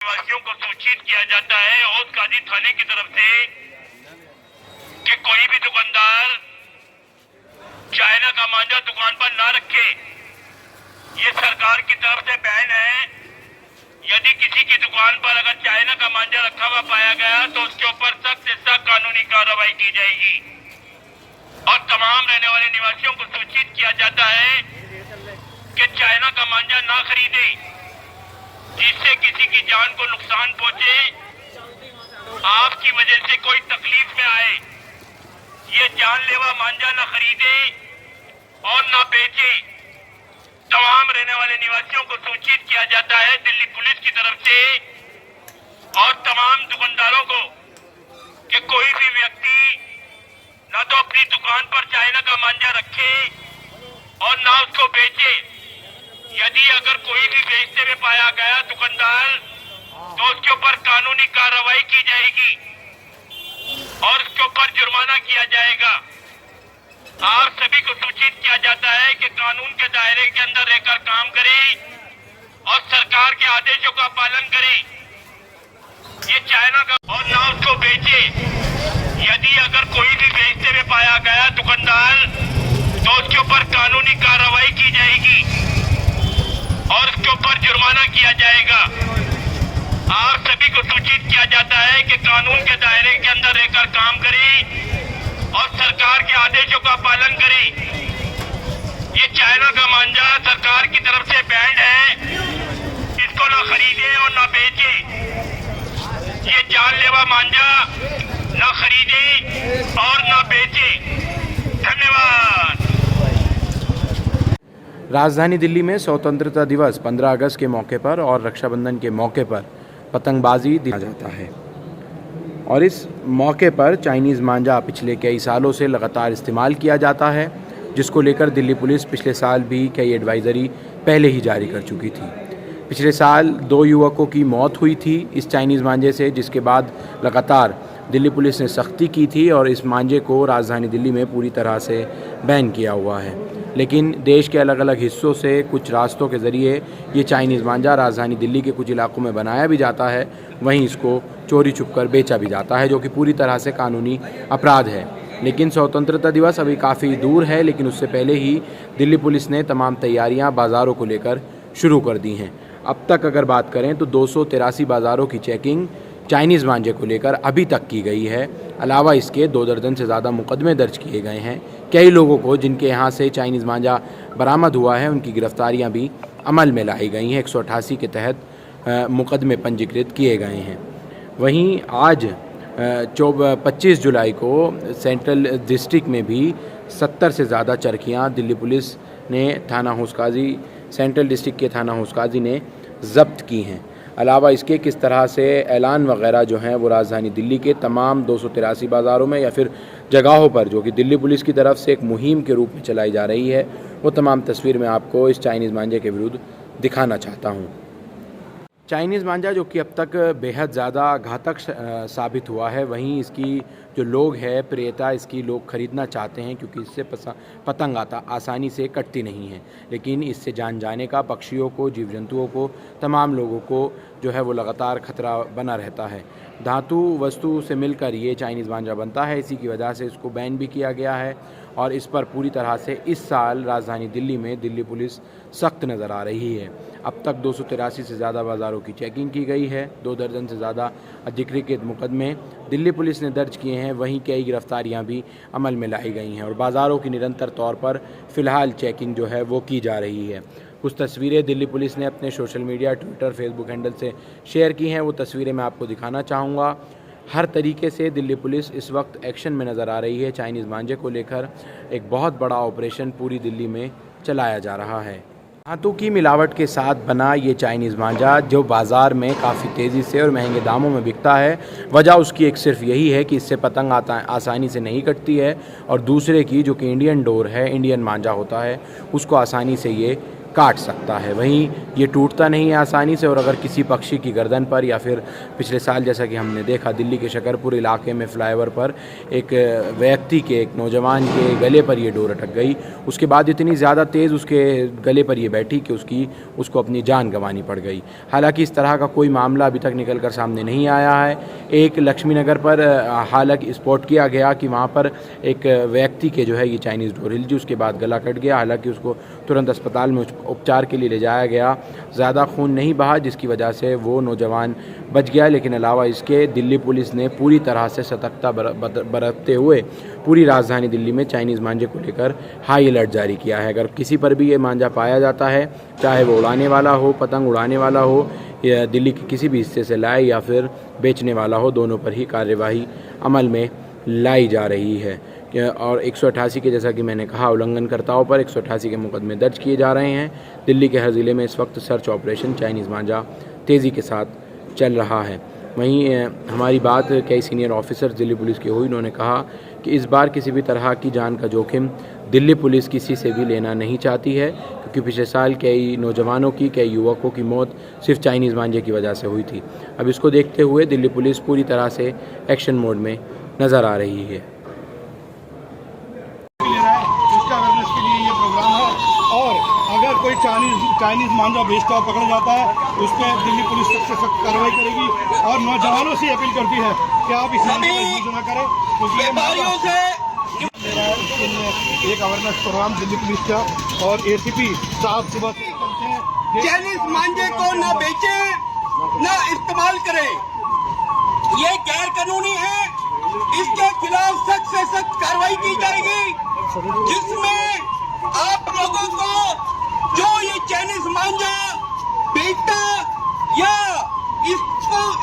निवासियों को सूचित किया जाता है औध काजी थाने की तरफ से कि कोई भी दुकानदार चाइना का मांझा दुकान पर ना रखे। ये सरकार की तरफ से बैन है। यदि किसी की दुकान पर अगर चाइना का मांझा रखा हुआ पाया गया तो उसके ऊपर सख्त से सख्त कानूनी कार्रवाई की जाएगी और तमाम रहने वाले निवासियों को सूचित किया जाता है कि चाइना का मांझा ना खरीदे जिससे किसी की जान को नुकसान पहुंचे, आपकी वजह से कोई तकलीफ में आए। ये जानलेवा मांझा ना खरीदे और ना बेचे। तमाम रहने वाले निवासियों को सूचित किया जाता है दिल्ली पुलिस की तरफ से और तमाम दुकानदारों को कि कोई भी व्यक्ति ना तो अपनी दुकान पर चाइना का मांझा रखे और ना उसको बेचे। यदि अगर कोई भी बेचते हुए पाया गया दुकानदार तो उसके ऊपर कानूनी कार्रवाई की जाएगी और उसके ऊपर जुर्माना किया जाएगा। आप सभी को सूचित किया जाता है कि कानून के दायरे के अंदर रहकर काम करें और सरकार के आदेशों का पालन करें। ये चाइना का और ना उसको बेचे। यदि अगर कोई भी बेचते हुए पाया गया दुकानदार तो उसके ऊपर कानूनी कार्रवाई की जाएगी और उसके ऊपर जुर्माना किया जाएगा। आप सभी को सूचित किया जाता है कि कानून के दायरे के अंदर रहकर काम करें और सरकार के आदेशों का पालन करें। ये चाइना का मांझा सरकार की तरफ से बैंड है। इसको ना खरीदे और ना बेचे। ये जानलेवा मांझा ना खरीदे और ना बेचे। धन्यवाद। राजधानी दिल्ली में स्वतंत्रता दिवस 15 अगस्त के मौके पर और रक्षाबंधन के मौके पर पतंगबाजी दिया जाता है और इस मौके पर चाइनीज़ मांझा पिछले कई सालों से लगातार इस्तेमाल किया जाता है, जिसको लेकर दिल्ली पुलिस पिछले साल भी कई एडवाइज़री पहले ही जारी कर चुकी थी। पिछले साल 2 युवकों की मौत हुई थी इस चाइनीज़ मांझे से, जिसके बाद लगातार दिल्ली पुलिस ने सख्ती की थी और इस मांझे को राजधानी दिल्ली में पूरी तरह से बैन किया हुआ है। लेकिन देश के अलग अलग हिस्सों से कुछ रास्तों के ज़रिए ये चाइनीज़ मांझा राजधानी दिल्ली के कुछ इलाकों में बनाया भी जाता है, वहीं इसको चोरी छुपकर बेचा भी जाता है, जो कि पूरी तरह से कानूनी अपराध है। लेकिन स्वतंत्रता दिवस अभी काफ़ी दूर है, लेकिन उससे पहले ही दिल्ली पुलिस ने तमाम तैयारियां बाज़ारों को लेकर शुरू कर दी हैं। अब तक अगर बात करें तो 283 बाज़ारों की चेकिंग चाइनीज़ मांझे को लेकर अभी तक की गई है। अलावा इसके 2 दर्जन से ज़्यादा मुकदमे दर्ज किए गए हैं। कई लोगों को जिनके यहाँ से चाइनीज़ मांझा बरामद हुआ है उनकी गिरफ्तारियाँ भी अमल में लाई गई हैं। 188 के तहत मुकदमे पंजीकृत किए गए हैं। वहीं आज 25 जुलाई को सेंट्रल डिस्ट्रिक्ट में भी 70 से ज़्यादा चरखियाँ दिल्ली पुलिस ने थाना हौसकाजी सेंट्रल डिस्ट्रिक्ट के थाना हौसकाजी ने ज़ब्त की हैं। अलावा इसके किस तरह से ऐलान वगैरह जो हैं वो राजधानी दिल्ली के तमाम 283 बाज़ारों में या फिर जगहों पर, जो कि दिल्ली पुलिस की तरफ से एक मुहिम के रूप में चलाई जा रही है, वो तमाम तस्वीर मैं आपको इस चाइनीज़ मांझे के विरुद्ध दिखाना चाहता हूँ। चाइनीज़ मांझा जो कि अब तक बेहद ज़्यादा घातक साबित हुआ है, वहीं इसकी जो लोग है प्रियता इसकी लोग ख़रीदना चाहते हैं क्योंकि इससे पतंग आसानी से कटती नहीं है। लेकिन इससे जान जाने का पक्षियों को, जीव जंतुओं को, तमाम लोगों को जो है वो लगातार खतरा बना रहता है। धातु वस्तु से मिलकर ये चाइनीज़ मांझा बनता है, इसी की वजह से इसको बैन भी किया गया है और इस पर पूरी तरह से इस साल राजधानी दिल्ली में दिल्ली पुलिस सख्त नज़र आ रही है। अब तक 283 से ज़्यादा बाज़ारों की चेकिंग की गई है। 2 दर्जन से ज़्यादा अधिकृत मुकदमे दिल्ली पुलिस ने दर्ज किए हैं। वहीं कई गिरफ्तारियां भी अमल में लाई गई हैं और बाज़ारों की निरंतर तौर पर फ़िलहाल चेकिंग जो है वो की जा रही है। कुछ तस्वीरें दिल्ली पुलिस ने अपने social media, Twitter, Facebook handle से शेयर की हैं, वो तस्वीरें मैं आपको दिखाना चाहूँगा। हर तरीके से दिल्ली पुलिस इस वक्त एक्शन में नज़र आ रही है। चाइनीज़ मांझे को लेकर एक बहुत बड़ा ऑपरेशन पूरी दिल्ली में चलाया जा रहा है। धातु की मिलावट के साथ बना ये चाइनीज़ मांझा जो बाज़ार में काफ़ी तेज़ी से और महंगे दामों में बिकता है, वजह उसकी एक सिर्फ यही है कि इससे पतंग आसानी से नहीं कटती है और दूसरे की जो कि इंडियन डोर है, इंडियन मांझा होता है, उसको आसानी से ये काट सकता है। वहीं ये टूटता नहीं है आसानी से, और अगर किसी पक्षी की गर्दन पर या फिर पिछले साल जैसा कि हमने देखा दिल्ली के शकरपुर इलाके में फ्लाईओवर पर एक व्यक्ति के, एक नौजवान के गले पर ये डोर अटक गई। उसके बाद इतनी ज़्यादा तेज़ उसके गले पर ये बैठी कि उसको अपनी जान गंवानी पड़ गई। हालांकि इस तरह का कोई मामला अभी तक निकल कर सामने नहीं आया है। एक लक्ष्मी नगर पर हालांकि स्पॉट किया गया कि वहाँ पर एक व्यक्ति के जो है ये चाइनीज़ डोर हिल जी, उसके बाद गला कट गया। हालांकि उसको तुरंत अस्पताल में उपचार के लिए ले जाया गया। ज़्यादा खून नहीं बहा जिसकी वजह से वो नौजवान बच गया। लेकिन अलावा इसके दिल्ली पुलिस ने पूरी तरह से सतर्कता बरतते हुए पूरी राजधानी दिल्ली में चाइनीज़ मांझे को लेकर हाई अलर्ट जारी किया है। अगर किसी पर भी ये मांझा पाया जाता है, चाहे वो उड़ाने वाला हो, पतंग उड़ाने वाला हो, या दिल्ली के किसी भी हिस्से से लाए या फिर बेचने वाला हो, दोनों पर ही कार्यवाही अमल में लाई जा रही है। और 188 के, जैसा कि मैंने कहा, उल्लंघनकर्ताओं पर 188 के मुकदमे दर्ज किए जा रहे हैं। दिल्ली के हर ज़िले में इस वक्त सर्च ऑपरेशन चाइनीज़ मांझा तेज़ी के साथ चल रहा है। वहीं हमारी बात कई सीनियर ऑफिसर दिल्ली पुलिस के हुई। उन्होंने कहा कि इस बार किसी भी तरह की जान का जोखिम दिल्ली पुलिस किसी से भी लेना नहीं चाहती है, क्योंकि पिछले साल कई नौजवानों की, कई युवकों की मौत सिर्फ चाइनीज़ मांझे की वजह से हुई थी। अब इसको देखते हुए दिल्ली पुलिस पूरी तरह से एक्शन मोड में नज़र आ रही है। उसका अवेयरनेस के लिए ये प्रोग्राम है। और अगर कोई चाइनीज़ मांझा बेचता हुआ पकड़ा जाता है, उस पर दिल्ली पुलिस सबसे सख्त कार्रवाई करेगी। और नौजवानों से अपील करती है कि आप इस मामले का यूज न करें, क्योंकि एक अवेयरनेस प्रोग्राम दिल्ली पुलिस का और एसीपी साहब सुबह से करते हैं। चाइनीज मांझे को न बेचे न इस्तेमाल करे, ये गैर कानूनी है। इसके खिलाफ सख्त से सख्त कार्रवाई की जाएगी, जिसमें आप लोगों को जो ये चाइनीज मांझा बेचता या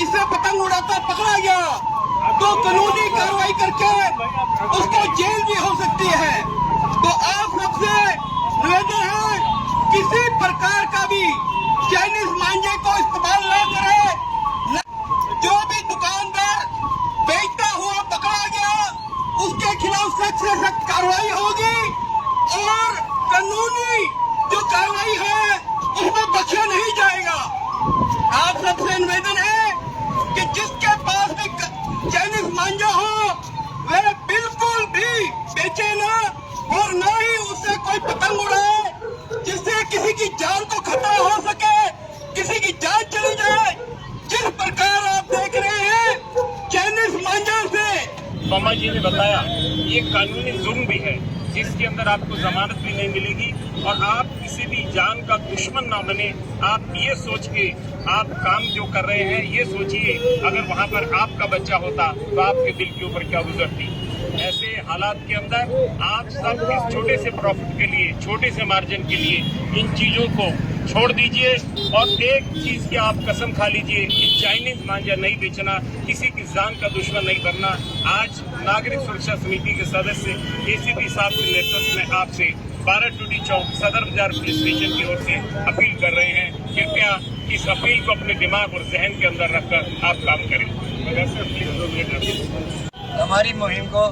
इसे पतंग उड़ाता पकड़ा गया, तो कानूनी कार्रवाई करके उसको जेल भी हो सकती है। तो आप सबसे निवेदन है, किसी प्रकार का भी चाइनीज मांझे को इस्तेमाल न करें। जो भी दुकानदार बेचता हुआ पकड़ा गया, उसके खिलाफ सख्त से सख्त कार्रवाई होगी। और कानूनी जो कार्रवाई है उसमें बख्शा नहीं जाएगा। आप सबसे निवेदन है कि जिसके पास भी चाइनीज मांझा हो, वह बिल्कुल भी बेचे ना, और न ही उससे कोई पतंग उड़ाए जिससे किसी की जान को खतरा हो सके, किसी की जान चली जाए। जिस प्रकार आप देख रहे हैं चाइनीज मांझा से, मामा जी ने बताया, ये कानूनी जुर्म भी है, जिसके अंदर आपको जमानत भी नहीं मिलेगी। और आप किसी भी जान का दुश्मन ना बने। आप ये सोच के आप काम जो कर रहे हैं, ये सोचिए अगर वहाँ पर आपका बच्चा होता तो आपके दिल के ऊपर क्या गुजरती। ऐसे हालात के अंदर आप सब इस छोटे से प्रॉफिट के लिए, छोटे से मार्जिन के लिए इन चीजों को छोड़ दीजिए। और एक चीज की आप कसम खा लीजिए कि चाइनीज मांझा नहीं बेचना, किसी की जान का दुश्मन नहीं बनना। आज नागरिक सुरक्षा समिति के सदस्य एसीपी साहब के नेतृत्व में आपसे 12 टूटी चौक सदर बाजार पुलिस स्टेशन की ओर से अपील कर रहे हैं। कृपया इस अपील को अपने दिमाग और जहन के अंदर रखकर आप काम करें। हमारी मुहिम को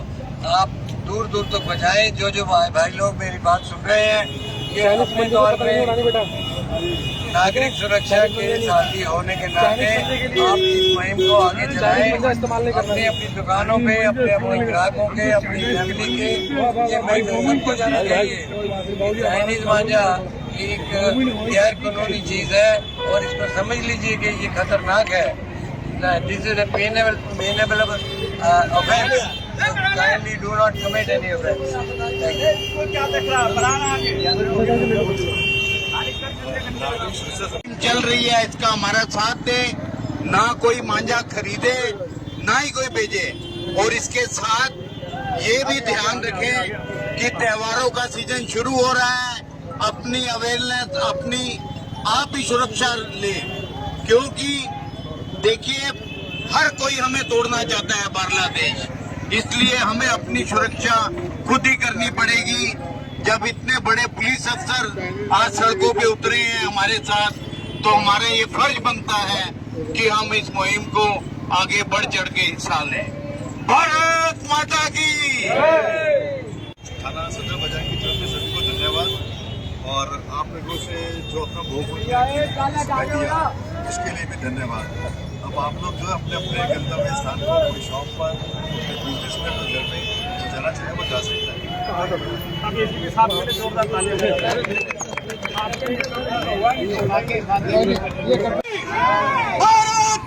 आप दूर दूर तक पहुँचाएं। जो भाई लोग मेरी बात सुन रहे हैं, ये अपने तौर पे नागरिक सुरक्षा के साथी होने के नाते आप इस मुहिम को आगे चलाएं। अपनी अपनी दुकानों पे, अपने ग्राहकों के, अपनी फैमिली के, ये मैसेज सबको जाना चाहिए। चाइनीज मांझा एक गैर कानूनी चीज है और इसको समझ लीजिए कि ये खतरनाक है। This is a पेनेबल offense. Kindly do not commit any offense. चल रही है, इसका हमारा साथ दे। ना कोई मांझा खरीदे, ना ही कोई बेचे। और इसके साथ ये भी ध्यान रखें कि त्योहारों का सीजन शुरू हो रहा है। अपनी अवेयरनेस, अपनी आप ही सुरक्षा ले, क्योंकि देखिए हर कोई हमें तोड़ना चाहता है बांग्लादेश। इसलिए हमें अपनी सुरक्षा खुद ही करनी पड़ेगी। जब इतने बड़े पुलिस अफसर आज सड़कों पे उतरे हैं हमारे साथ, तो हमारा ये फर्ज बनता है कि हम इस मुहिम को आगे बढ़ चढ़ के हिस्सा लें। भारत माता की। थाना सदर बाजार की तरफ से सभी को धन्यवाद। और आप लोगों से जो अपना बहुमूल्य दिया उसके लिए भी धन्यवाद। अब आप लोग जो अपने अपने गंतव्य स्थान पर, कोई शॉप पर, कोई बिजनेस में, कोई घर में जाना चाहे वो जा सकता है। भारत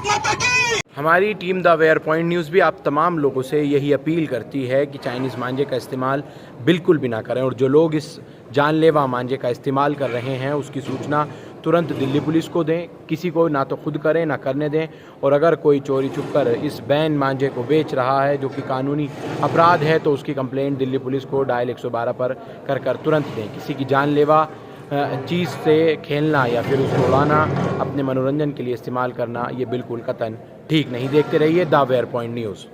माता की। हमारी team the where point news भी आप तमाम लोगों से यही अपील करती है कि चाइनीज़ मांझे का इस्तेमाल बिल्कुल भी ना करें, और जो लोग इस जानलेवा मांझे का इस्तेमाल कर रहे हैं उसकी सूचना तुरंत दिल्ली पुलिस को दें। किसी को ना तो खुद करें ना करने दें, और अगर कोई चोरी छुप कर इस बैन मांझे को बेच रहा है जो कि कानूनी अपराध है तो उसकी कंप्लेंट दिल्ली पुलिस को डायल 112 पर कर तुरंत दें। किसी की जानलेवा चीज़ से खेलना या फिर उसको उड़ाना, अपने मनोरंजन के लिए इस्तेमाल करना, ये बिल्कुल कतन ठीक नहीं। देखते रहिए द वेयर पॉइंट न्यूज़।